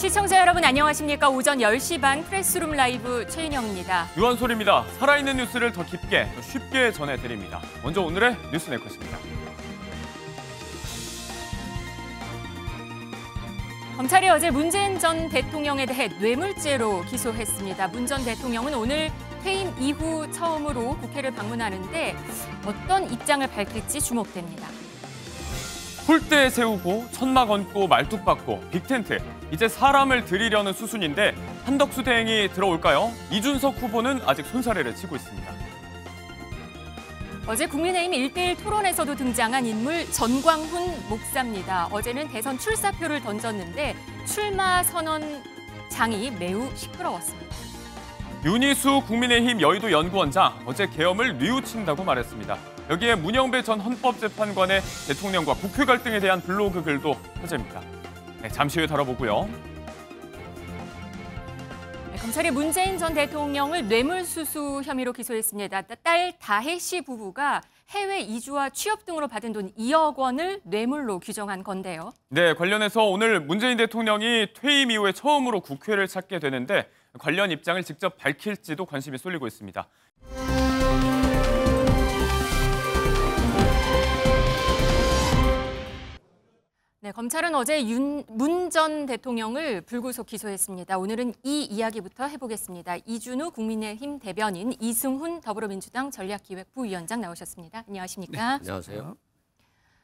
시청자 여러분 안녕하십니까? 오전 10시 반 프레스룸 라이브 최인영입니다. 유한솔입니다. 살아있는 뉴스를 더 깊게, 더 쉽게 전해드립니다. 먼저 오늘의 뉴스 네컷입니다. 검찰이 어제 문재인 전 대통령에 대해 뇌물죄로 기소했습니다. 문 전 대통령은 오늘 퇴임 이후 처음으로 국회를 방문하는데 어떤 입장을 밝힐지 주목됩니다. 폴대 세우고 천막 얹고 말뚝 박고 빅텐트. 이제 사람을 들이려는 수순인데 한덕수 대행이 들어올까요? 이준석 후보는 아직 손사래를 치고 있습니다. 어제 국민의힘 1대1 토론에서도 등장한 인물 전광훈 목사입니다. 어제는 대선 출사표를 던졌는데 출마 선언장이 매우 시끄러웠습니다. 윤희수 국민의힘 여의도 연구원장 어제 계엄을 뉘우친다고 말했습니다. 여기에 문영배 전 헌법재판관의 대통령과 국회 갈등에 대한 블로그 글도 화제입니다. 네, 잠시 후에 다뤄보고요. 검찰이 문재인 전 대통령을 뇌물수수 혐의로 기소했습니다. 딸 다혜 씨 부부가 해외 이주와 취업 등으로 받은 돈 2억 원을 뇌물로 규정한 건데요. 네, 관련해서 오늘 문재인 대통령이 퇴임 이후에 처음으로 국회를 찾게 되는데 관련 입장을 직접 밝힐지도 관심이 쏠리고 있습니다. 네, 검찰은 어제 문 전 대통령을 불구속 기소했습니다. 오늘은 이 이야기부터 해보겠습니다. 이준우 국민의힘 대변인, 이승훈 더불어민주당 전략기획부위원장 나오셨습니다. 안녕하십니까? 네, 안녕하세요.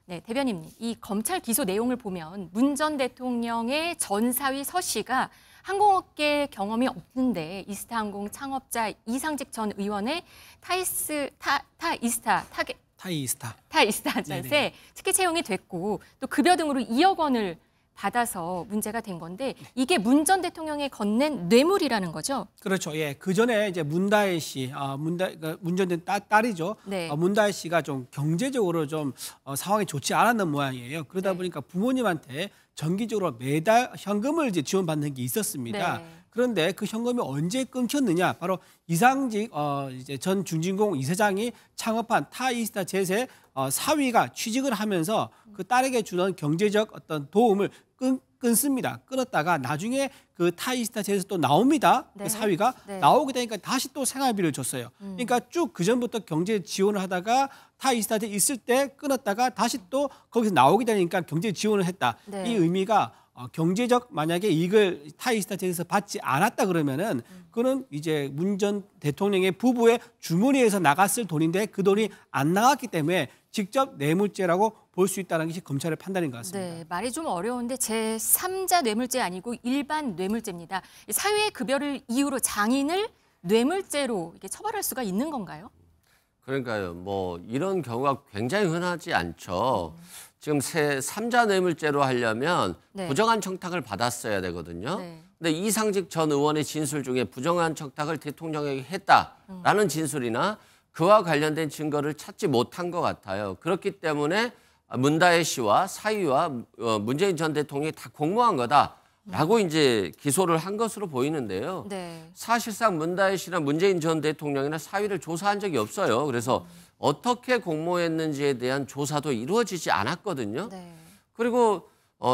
네, 대변인님, 이 검찰 기소 내용을 보면 문 전 대통령의 전사위 서 씨가 항공업계 경험이 없는데 이스타항공 창업자 이상직 전 의원의 타이스타 잣에 특혜 채용이 됐고 또 급여 등으로 2억 원을 받아서 문제가 된 건데 이게 문 전 대통령이 건넨 뇌물이라는 거죠? 그렇죠. 예, 그 전에 이제 문다혜 씨, 문 전 대통령 딸이죠. 네. 문다혜 씨가 좀 경제적으로 좀 상황이 좋지 않았는 모양이에요. 그러다 네. 보니까 부모님한테 정기적으로 매달 현금을 이제 지원받는 게 있었습니다. 네. 그런데 그 현금이 언제 끊겼느냐? 바로 이상직 이제 전 중진공 이사장이 창업한 타이스타 젯의 사위가 취직을 하면서 그 딸에게 주던 경제적 어떤 도움을 끊습니다. 끊었다가 나중에 그 타이스타 젯에서 또 나옵니다. 네. 그 사위가 네. 나오게 되니까 다시 또 생활비를 줬어요. 그러니까 쭉 그전부터 경제 지원을 하다가 타이스타 젯 있을 때 끊었다가 다시 또 거기서 나오게 되니까 경제 지원을 했다. 네. 이 의미가 경제적 만약에 이익을 타이스타 젯에서 받지 않았다 그러면은 그는 이제 문 전 대통령의 부부의 주머니에서 나갔을 돈인데 그 돈이 안 나갔기 때문에 직접 뇌물죄라고 볼 수 있다는 것이 검찰의 판단인 것 같습니다. 네, 말이 좀 어려운데 제3자 뇌물죄 아니고 일반 뇌물죄입니다. 사회의 급여를 이유로 장인을 뇌물죄로 이렇게 처벌할 수가 있는 건가요? 그러니까요. 뭐 이런 경우가 굉장히 흔하지 않죠. 지금 제3자 뇌물죄로 하려면 네. 부정한 청탁을 받았어야 되거든요. 네. 근데 이상직 전 의원의 진술 중에 부정한 청탁을 대통령에게 했다라는 진술이나 그와 관련된 증거를 찾지 못한 것 같아요. 그렇기 때문에 문다혜 씨와 사위와 문재인 전 대통령이 다 공모한 거다라고 이제 기소를 한 것으로 보이는데요. 네. 사실상 문다혜 씨나 문재인 전 대통령이나 사위를 조사한 적이 없어요. 그래서 어떻게 공모했는지에 대한 조사도 이루어지지 않았거든요. 네. 그리고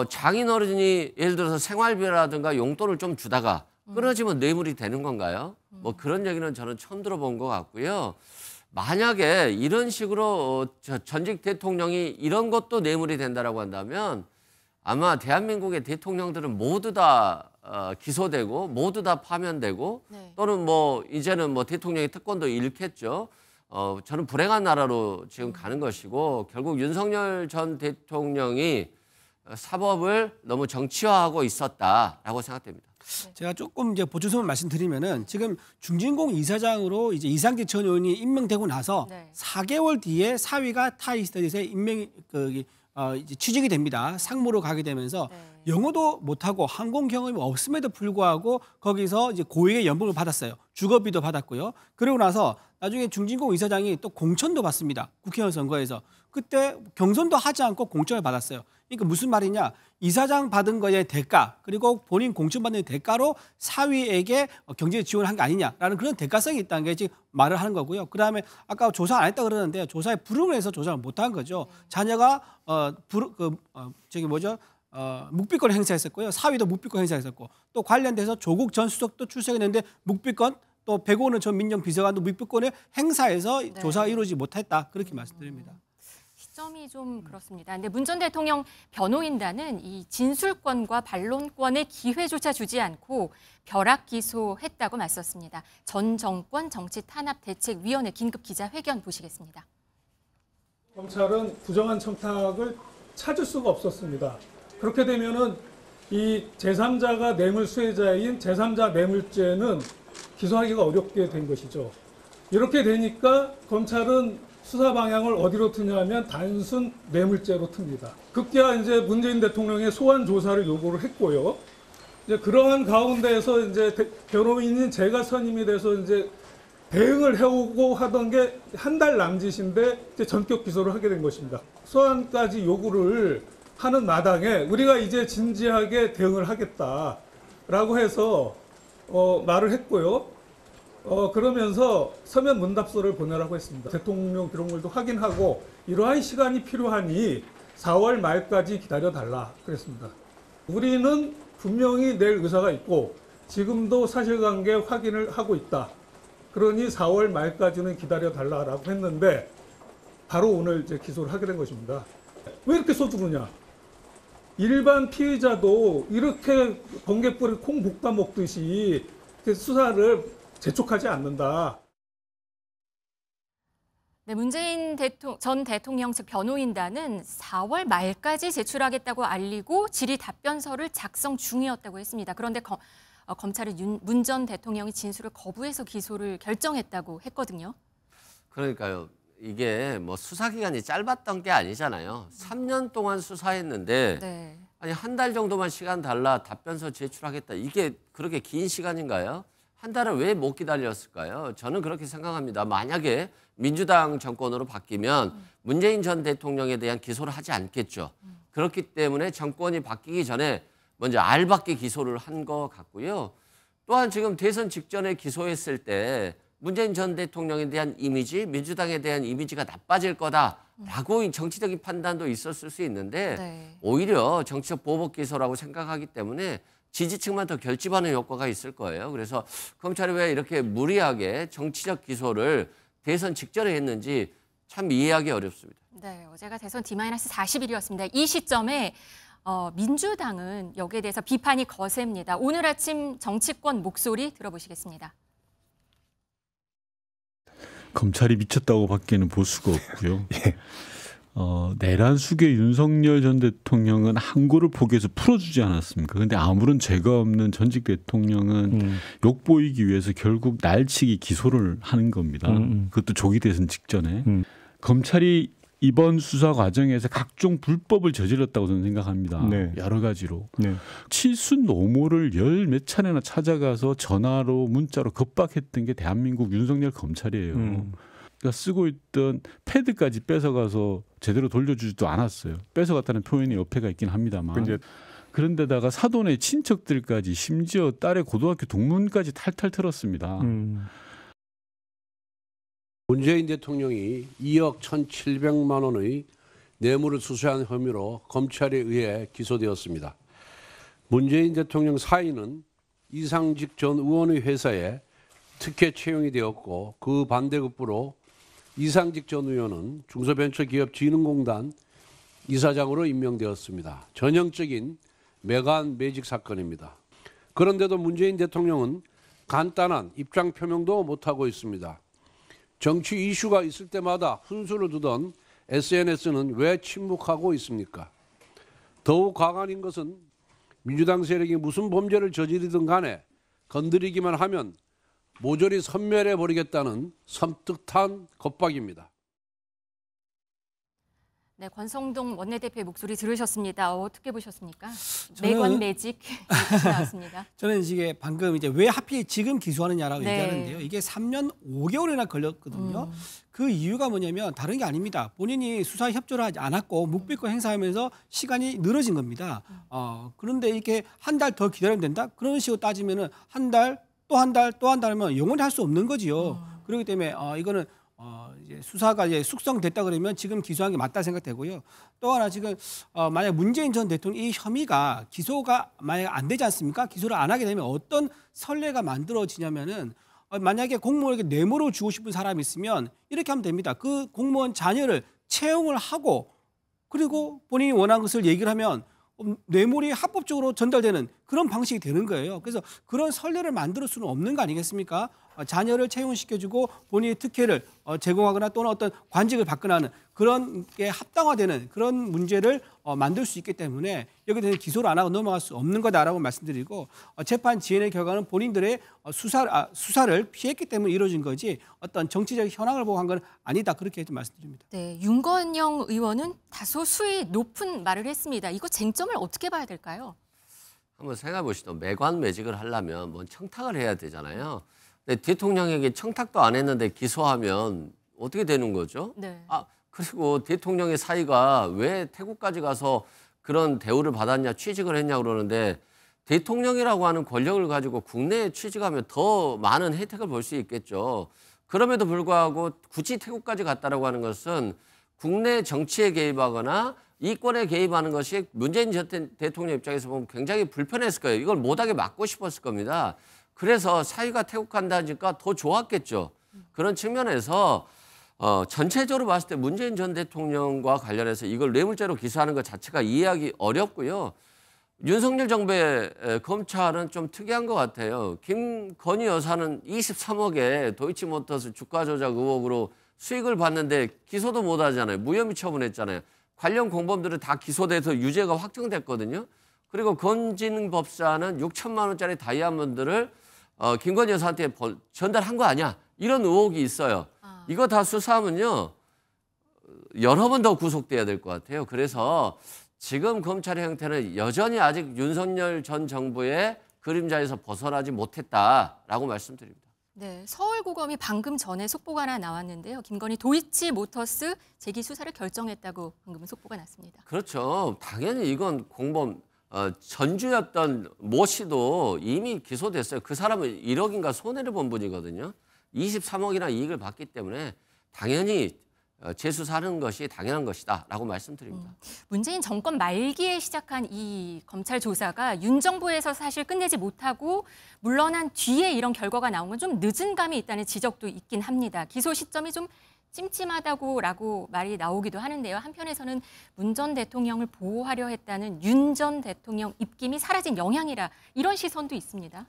장인어른이 예를 들어서 생활비라든가 용돈을 좀 주다가 끊어지면 뇌물이 되는 건가요? 뭐 그런 얘기는 저는 처음 들어본 것 같고요. 만약에 이런 식으로 전직 대통령이 이런 것도 뇌물이 된다라고 한다면 아마 대한민국의 대통령들은 모두 다 기소되고 모두 다 파면되고 네. 또는 뭐 이제는 뭐 대통령의 특권도 잃겠죠. 저는 불행한 나라로 지금 가는 것이고 결국 윤석열 전 대통령이 사법을 너무 정치화하고 있었다라고 생각됩니다. 제가 조금 이제 보충성을 말씀드리면은 지금 중진공 이사장으로 이제 이상직 전 의원이 임명되고 나서 네. 4개월 뒤에 사위가 타이스타 젯에 이제 취직이 됩니다. 상무로 가게 되면서 네. 영어도 못하고 항공 경험이 없음에도 불구하고 거기서 이제 고액의 연봉을 받았어요. 주거비도 받았고요. 그러고 나서 나중에 중진공 이사장이 또 공천도 받습니다. 국회의원 선거에서. 그때 경선도 하지 않고 공천을 받았어요. 그러니까 무슨 말이냐. 이사장 받은 거에 대가 그리고 본인 공천받는 대가로 사위에게 경제 지원을 한 게 아니냐라는 그런 대가성이 있다는 게 지금 말을 하는 거고요. 그다음에 아까 조사 안 했다 그러는데 조사에 불응을 해서 조사를 못한 거죠. 자녀가 묵비권을 행사했었고요. 사위도 묵비권 행사했었고 또 관련돼서 조국 전 수석도 출석했는데 묵비권 또 백오는 전 민정비서관도 묵비권을 행사해서 네. 조사가 이루어지지 못했다. 그렇게 말씀드립니다. 시점이 좀 그렇습니다. 근데 문 전 대통령 변호인단은 이 진술권과 반론권의 기회조차 주지 않고 벼락 기소했다고 맞섰습니다. 전 정권 정치탄압대책위원회 긴급 기자회견 보시겠습니다. 검찰은 부정한 청탁을 찾을 수가 없었습니다. 그렇게 되면은 이 제3자가 뇌물 수혜자인 제3자 뇌물죄는 기소하기가 어렵게 된 것이죠. 이렇게 되니까 검찰은 수사 방향을 어디로 트냐면 단순 뇌물죄로 틉니다. 급기야 이제 문재인 대통령의 소환 조사를 요구를 했고요. 이제 그러한 가운데에서 이제 변호인인 제가 선임이 돼서 이제 대응을 해오고 하던 게 한 달 남짓인데 이제 전격 기소를 하게 된 것입니다. 소환까지 요구를 하는 마당에 우리가 이제 진지하게 대응을 하겠다라고 해서 말을 했고요. 그러면서 서면 문답서를 보내라고 했습니다. 대통령 기록물도 확인하고 이러한 시간이 필요하니 4월 말까지 기다려달라 그랬습니다. 우리는 분명히 낼 의사가 있고 지금도 사실관계 확인을 하고 있다. 그러니 4월 말까지는 기다려달라고 했는데 바로 오늘 이제 기소를 하게 된 것입니다. 왜 이렇게 서두르냐? 일반 피의자도 이렇게 번개불에 콩 볶아 먹듯이 수사를 재촉하지 않는다. 네, 문재인 전 대통령 측 변호인단은 4월 말까지 제출하겠다고 알리고 질의 답변서를 작성 중이었다고 했습니다. 그런데 검찰은 문 전 대통령이 진술을 거부해서 기소를 결정했다고 했거든요. 그러니까요. 이게 뭐 수사 기간이 짧았던 게 아니잖아요. 3년 동안 수사했는데 네. 아니 한 달 정도만 시간 달라 답변서 제출하겠다. 이게 그렇게 긴 시간인가요? 한 달을 왜 못 기다렸을까요? 저는 그렇게 생각합니다. 만약에 민주당 정권으로 바뀌면 문재인 전 대통령에 대한 기소를 하지 않겠죠. 그렇기 때문에 정권이 바뀌기 전에 먼저 알박기 기소를 한 것 같고요. 또한 지금 대선 직전에 기소했을 때 문재인 전 대통령에 대한 이미지, 민주당에 대한 이미지가 나빠질 거다라고 정치적인 판단도 있었을 수 있는데 네. 오히려 정치적 보복 기소라고 생각하기 때문에 지지층만 더 결집하는 효과가 있을 거예요. 그래서 검찰이 왜 이렇게 무리하게 정치적 기소를 대선 직전에 했는지 참 이해하기 어렵습니다. 네, 어제가 대선 D-40일이었습니다. 이 시점에 민주당은 여기에 대해서 비판이 거셉니다. 오늘 아침 정치권 목소리 들어보시겠습니다. 검찰이 미쳤다고 밖에는 볼 수가 없고요. 예. 내란 수괴 윤석열 전 대통령은 항고를 포기해서 풀어주지 않았습니까? 그런데 아무런 죄가 없는 전직 대통령은 욕보이기 위해서 결국 날치기 기소를 하는 겁니다. 그것도 조기 대선 직전에. 검찰이 이번 수사 과정에서 각종 불법을 저질렀다고 저는 생각합니다. 네. 여러 가지로. 네. 칠순 노모를 열 몇 차례나 찾아가서 전화로 문자로 겁박했던 게 대한민국 윤석열 검찰이에요. 그러니까 쓰고 있던 패드까지 뺏어가서 제대로 돌려주지도 않았어요. 뺏어갔다는 표현이 옆에가 있긴 합니다만. 그런데다가 사돈의 친척들까지 심지어 딸의 고등학교 동문까지 탈탈 털었습니다. 문재인 대통령이 2억 1,700만 원의 뇌물을 수수한 혐의로 검찰에 의해 기소되었습니다. 문재인 대통령 사인은 이상직 전 의원의 회사에 특혜 채용이 되었고 그 반대급부로 이상직 전 의원은 중소벤처기업진흥공단 이사장으로 임명되었습니다. 전형적인 매간 매직 사건입니다. 그런데도 문재인 대통령은 간단한 입장 표명도 못하고 있습니다. 정치 이슈가 있을 때마다 훈수를 두던 SNS는 왜 침묵하고 있습니까? 더욱 가관인 것은 민주당 세력이 무슨 범죄를 저지르든 간에 건드리기만 하면 모조리 섬멸해버리겠다는 섬뜩한 겁박입니다. 네, 권성동 원내대표의 목소리 들으셨습니다. 어떻게 보셨습니까? 매관 매직 나왔습니다. 저는 이게 방금 이제 왜 하필 지금 기소하느냐라고 네. 얘기하는데요. 이게 3년 5개월이나 걸렸거든요. 그 이유가 뭐냐면 다른 게 아닙니다. 본인이 수사에 협조를 하지 않았고 묵비권 행사하면서 시간이 늘어진 겁니다. 그런데 이렇게 한 달 더 기다리면 된다? 그런 식으로 따지면은 한 달, 또 한 달, 또 한 달이면 영원히 할 수 없는 거지요. 그렇기 때문에 이거는 이제 수사가 이제 숙성됐다 그러면 지금 기소한 게 맞다 생각되고요. 또 하나 지금 만약 문재인 전 대통령 이 혐의가 기소가 만약 안 되지 않습니까? 기소를 안 하게 되면 어떤 선례가 만들어지냐면은 만약에 공무원에게 뇌물을 주고 싶은 사람이 있으면 이렇게 하면 됩니다. 그 공무원 자녀를 채용을 하고 그리고 본인이 원하는 것을 얘기를 하면 뇌물이 합법적으로 전달되는 그런 방식이 되는 거예요. 그래서 그런 선례를 만들 수는 없는 거 아니겠습니까? 자녀를 채용시켜주고 본인의 특혜를 제공하거나 또는 어떤 관직을 받거나 하는 그런 게 합당화되는 그런 문제를 만들 수 있기 때문에 여기에 대해서 기소를 안 하고 넘어갈 수 없는 거다라고 말씀드리고 재판 지연의 결과는 본인들의 수사를 피했기 때문에 이루어진 거지 어떤 정치적 현황을 보고 한 건 아니다 그렇게 좀 말씀드립니다. 네, 윤건영 의원은 다소 수위 높은 말을 했습니다. 이거 쟁점을 어떻게 봐야 될까요? 한번 생각해 보시죠. 매관매직을 하려면 뭐 청탁을 해야 되잖아요. 근데 대통령에게 청탁도 안 했는데 기소하면 어떻게 되는 거죠? 네. 그리고 대통령의 사이가 왜 태국까지 가서 그런 대우를 받았냐, 취직을 했냐 그러는데 대통령이라고 하는 권력을 가지고 국내에 취직하면 더 많은 혜택을 볼 수 있겠죠. 그럼에도 불구하고 굳이 태국까지 갔다라고 하는 것은 국내 정치에 개입하거나 이권에 개입하는 것이 문재인 전 대통령 입장에서 보면 굉장히 불편했을 거예요. 이걸 못하게 막고 싶었을 겁니다. 그래서 사위가 태국 간다니까 더 좋았겠죠. 그런 측면에서 전체적으로 봤을 때 문재인 전 대통령과 관련해서 이걸 뇌물죄로 기소하는 것 자체가 이해하기 어렵고요. 윤석열 정부의 검찰은 좀 특이한 것 같아요. 김건희 여사는 23억의 도이치모터스 주가 조작 의혹으로 수익을 받는데 기소도 못 하잖아요. 무혐의 처분했잖아요. 관련 공범들은 다 기소돼서 유죄가 확정됐거든요. 그리고 건진 법사는 6천만 원짜리 다이아몬드를 김건희 여사한테 전달한 거 아니야. 이런 의혹이 있어요. 이거 다 수사하면요. 여러 번 더 구속돼야 될 것 같아요. 그래서 지금 검찰의 형태는 여전히 아직 윤석열 전 정부의 그림자에서 벗어나지 못했다라고 말씀드립니다. 네, 서울고검이 방금 전에 속보가 하나 나왔는데요. 김건희 도이치모터스 재기 수사를 결정했다고 방금 속보가 났습니다. 그렇죠. 당연히 이건 공범 전주였던 모 씨도 이미 기소됐어요. 그 사람은 1억인가 손해를 본 분이거든요. 23억이나 이익을 받기 때문에 당연히 재수사하는 것이 당연한 것이다라고 말씀드립니다. 문재인 정권 말기에 시작한 이 검찰 조사가 윤 정부에서 사실 끝내지 못하고 물러난 뒤에 이런 결과가 나온 건 좀 늦은 감이 있다는 지적도 있긴 합니다. 기소 시점이 좀 찜찜하다고라고 말이 나오기도 하는데요. 한편에서는 문 전 대통령을 보호하려 했다는 윤 전 대통령 입김이 사라진 영향이라 이런 시선도 있습니다.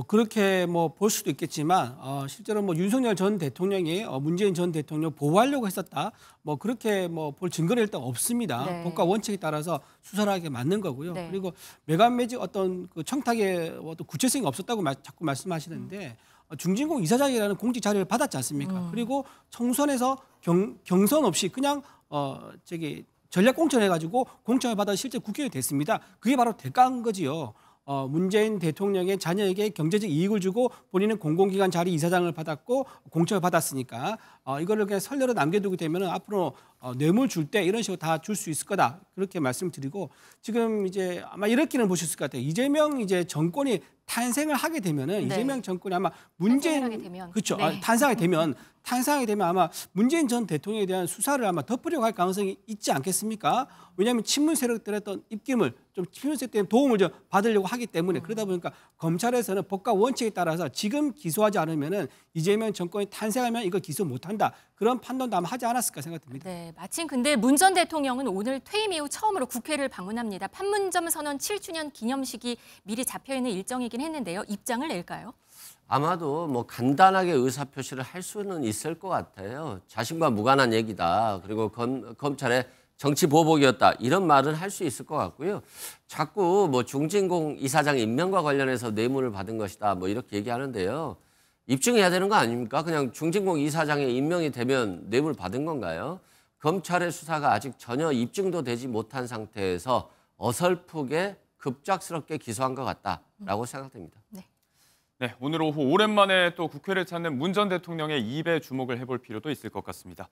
그렇게 볼 수도 있겠지만 실제로 윤석열 전 대통령이 문재인 전 대통령 보호하려고 했었다. 그렇게 볼 증거는 일단 없습니다. 네. 법과 원칙에 따라서 수사를 하게 맞는 거고요. 네. 그리고 매간매직 어떤 그 청탁의 어떤 구체성이 없었다고 자꾸 말씀하시는데 중진공 이사장이라는 공직 자료를 받았지 않습니까? 그리고 총선에서 경선 없이 그냥 전략 공천해가지고 공천을 받아 실제 국회에 됐습니다. 그게 바로 대가인 거지요. 문재인 대통령의 자녀에게 경제적 이익을 주고 본인은 공공기관 자리 이사장을 받았고 공천을 받았으니까 이거를 그냥 선례로 남겨두게 되면 앞으로 뇌물 줄 때 이런 식으로 다 줄 수 있을 거다 그렇게 말씀드리고 지금 이제 아마 이렇게는 보셨을 것 같아요. 이재명 이제 정권이 탄생을 하게 되면은 네. 이재명 정권이 아마 문재인 탄생하게 되면. 그렇죠. 네. 탄생하게 되면 아마 문재인 전 대통령에 대한 수사를 아마 덮으려고 할 가능성이 있지 않겠습니까? 왜냐하면 친문 세력들의 어떤 입김을 좀 친문 세력 때문에 도움을 좀 받으려고 하기 때문에 그러다 보니까 검찰에서는 법과 원칙에 따라서 지금 기소하지 않으면은 이재명 정권이 탄생하면 이거 기소 못한다 그런 판단도 아마 하지 않았을까 생각됩니다. 네, 마침 근데 문 전 대통령은 오늘 퇴임 이후 처음으로 국회를 방문합니다. 판문점 선언 7주년 기념식이 미리 잡혀있는 일정이긴 했는데요. 입장을 낼까요? 아마도 간단하게 의사표시를 할 수는 있을 것 같아요. 자신과 무관한 얘기다. 그리고 검찰의 정치 보복이었다. 이런 말은 할 수 있을 것 같고요. 자꾸 중진공 이사장 임명과 관련해서 뇌물을 받은 것이다. 이렇게 얘기하는데요. 입증해야 되는 거 아닙니까? 그냥 중진공 이사장에 임명이 되면 뇌물 받은 건가요? 검찰의 수사가 아직 전혀 입증도 되지 못한 상태에서 어설프게 급작스럽게 기소한 것 같다라고 생각됩니다. 네, 오늘 오후 오랜만에 또 국회를 찾는 문 전 대통령의 입에 주목을 해볼 필요도 있을 것 같습니다.